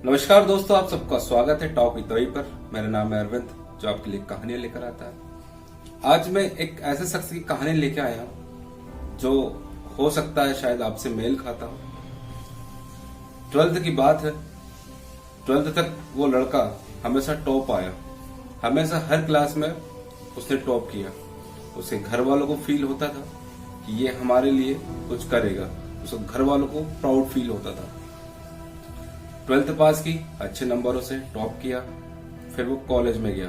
नमस्कार दोस्तों, आप सबका स्वागत है टॉक विद रवि पर। मेरा नाम है अरविंद, जो आपके लिए कहानियां लेकर आता है। आज मैं एक ऐसे शख्स की कहानी लेके आया हूं जो हो सकता है शायद आपसे मेल खाता हो। 12th की बात है। 12th तक वो लड़का हमेशा टॉप आया, हमेशा हर क्लास में उसने टॉप किया। उसके घर वालों को फील होता था कि ये हमारे लिए कुछ करेगा, उसके घर वालों को प्राउड फील होता था। 12th पास की, अच्छे नंबरों से टॉप किया। फिर वो कॉलेज में गया।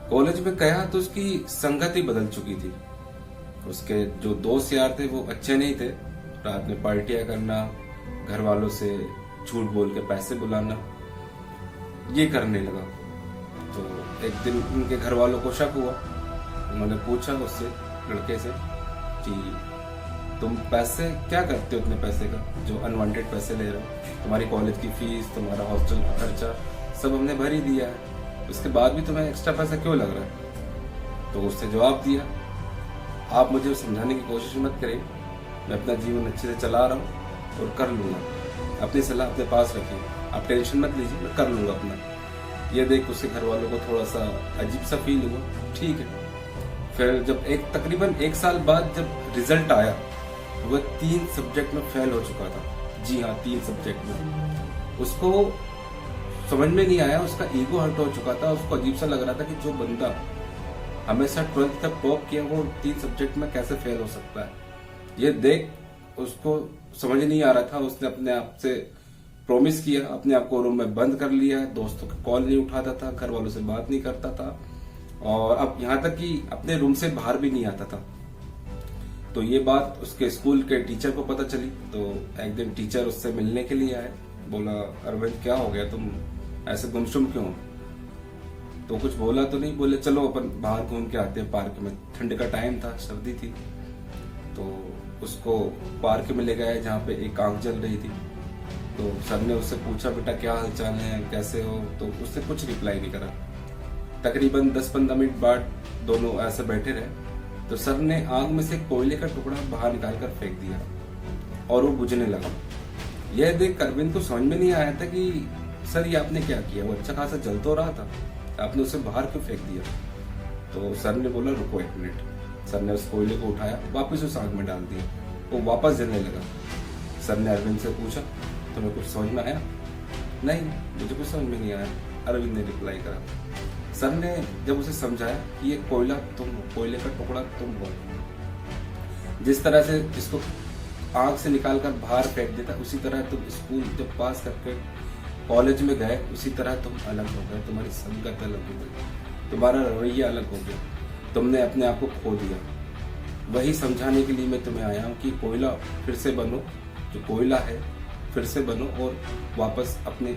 कॉलेज में गया तो उसकी संगत ही बदल चुकी थी। उसके जो दोस्त यार थे वो अच्छे नहीं थे। रात में पार्टियां करना, घर वालों से झूठ बोल के पैसे बुलाना, ये करने लगा। तो एक दिन उनके घर वालों को शक हुआ। उन्होंने पूछा उससे, लड़के से, कि तुम पैसे क्या करते हो, इतने पैसे का जो अनवांटेड पैसे ले रहे हो? तुम्हारी कॉलेज की फीस, तुम्हारा हॉस्टल का खर्चा सब हमने भर ही दिया है, उसके बाद भी तुम्हें एक्स्ट्रा पैसा क्यों लग रहा है? तो उसने जवाब दिया, आप मुझे समझाने की कोशिश मत करें, मैं अपना जीवन अच्छे से चला रहा हूँ और कर लूंगा। अपनी सलाह अपने पास रखिए, आप टेंशन मत लीजिए, मैं कर लूंगा अपना। ये देख उसके घर वालों को थोड़ा सा अजीब सा फील हुआ। ठीक है। फिर जब तकरीबन 1 साल बाद जब रिजल्ट आया, वह 3 सब्जेक्ट में फेल हो चुका था। जी हाँ, 3 सब्जेक्ट में। उसको समझ में नहीं आया, उसका ईगो हर्ट हो चुका था। उसको अजीब सा लग रहा था कि जो बंदा हमेशा 12th तक टॉप किया, वो 3 सब्जेक्ट में कैसे फेल हो सकता है। ये देख उसको समझ नहीं आ रहा था। उसने अपने आप से प्रॉमिस किया, अपने आप को रूम में बंद कर लिया, दोस्तों का कॉल नहीं उठाता था, घर वालों से बात नहीं करता था, और अब यहाँ तक कि अपने रूम से बाहर भी नहीं आता था। तो ये बात उसके स्कूल के टीचर को पता चली। तो एक दिन टीचर उससे मिलने के लिए आए। बोला, अरविंद क्या हो गया, तुम ऐसे गुमसुम क्यों? तो कुछ बोला तो नहीं। बोले, चलो अपन बाहर घूम के आते हैं पार्क में। ठंड का टाइम था, सर्दी थी। तो उसको पार्क में ले गए जहाँ पे एक आग जल रही थी। तो सर ने उससे पूछा, बेटा क्या हालचाल है, कैसे हो? तो उसने कुछ रिप्लाई नहीं करा। तकरीबन 10-15 मिनट बाद दोनों ऐसे बैठे रहे। तो सर ने आग में से कोयले का टुकड़ा बाहर निकालकर फेंक दिया और वो बुझने लगा। यह देख अरविंद को समझ में नहीं आया था कि सर ये आपने क्या किया, वो अच्छा खासा जल तो रहा था, आपने उसे बाहर क्यों फेंक दिया? तो सर ने बोला, रुको 1 मिनट। सर ने उस कोयले को उठाया, वापस उस आग में डाल दिया, वो वापस जलने लगा। सर ने अरविंद से पूछा, तुम्हें कुछ समझ में आया? नहीं, मुझे कुछ समझ में नहीं आया, अरविंद ने रिप्लाई करा। सर ने जब उसे समझाया कि ये कोयला तुम हो, कोयले का टुकड़ा तुम हो, जिस तरह से इसको आग से निकालकर बाहर फेंक देता, उसी तरह तुम स्कूल जब पास करके कॉलेज में गए, उसी तरह तुम अलग हो गए, तुम्हारी संगत अलग हो गई, तुम्हारा रवैया अलग हो गया, तुमने अपने आप को खो दिया। वही समझाने के लिए मैं तुम्हें आया हूँ कि कोयला फिर से बनो, जो कोयला है फिर से बनो और वापस अपने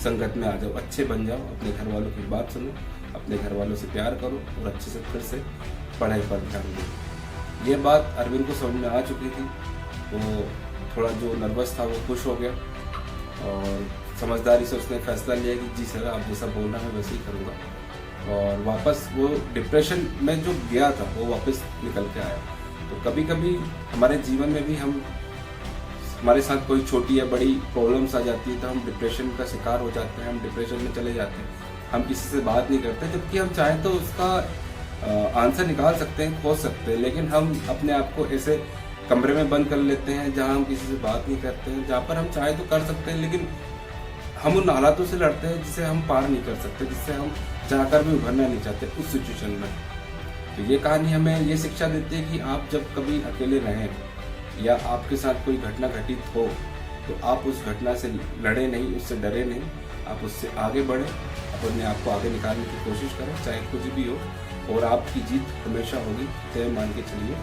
संगत में आ जाओ, अच्छे बन जाओ, अपने घर वालों की बात सुनो, अपने घर वालों से प्यार करो और अच्छे से फिर से पढ़ाई पर ध्यान दो। ये बात अरविंद को समझ में आ चुकी थी। वो थोड़ा जो नर्वस था वो खुश हो गया और समझदारी से उसने फैसला लिया कि जी सर, आप जैसा बोल रहे हैं वैसे ही करूँगा। और वापस वो डिप्रेशन में जो गया था वो वापस निकल के आया। तो कभी कभी हमारे जीवन में भी हमारे साथ कोई छोटी या बड़ी प्रॉब्लम्स आ जाती है तो हम डिप्रेशन का शिकार हो जाते हैं, हम डिप्रेशन में चले जाते हैं, हम किसी से बात नहीं करते, जबकि हम चाहें तो उसका आंसर निकाल सकते हैं, खोज सकते हैं, लेकिन हम अपने आप को ऐसे कमरे में बंद कर लेते हैं जहां हम किसी से बात नहीं करते हैं, जहां पर हम चाहे तो कर सकते हैं, लेकिन हम उन हालातों से लड़ते हैं जिसे हम पार नहीं कर सकते, जिससे हम चाहकर भी उभरना नहीं चाहते उस सिचुएशन में। तो ये कहानी हमें ये शिक्षा देती है कि आप जब कभी अकेले रहें या आपके साथ कोई घटना घटित हो तो आप उस घटना से लड़े नहीं, उससे डरे नहीं, आप उससे आगे बढ़े, अपने आप को आगे निकालने की कोशिश करें, चाहे कुछ भी हो, और आपकी जीत हमेशा होगी, तय मान के चलिए।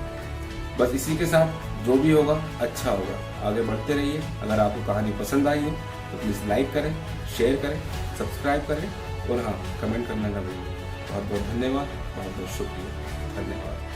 बस इसी के साथ जो भी होगा अच्छा होगा। आगे बढ़ते रहिए। अगर आपको कहानी पसंद आई हो तो प्लीज़ लाइक करें, शेयर करें, सब्सक्राइब करें और हाँ, कमेंट करना ना भूलें। बहुत बहुत धन्यवाद, बहुत बहुत शुक्रिया, धन्यवाद।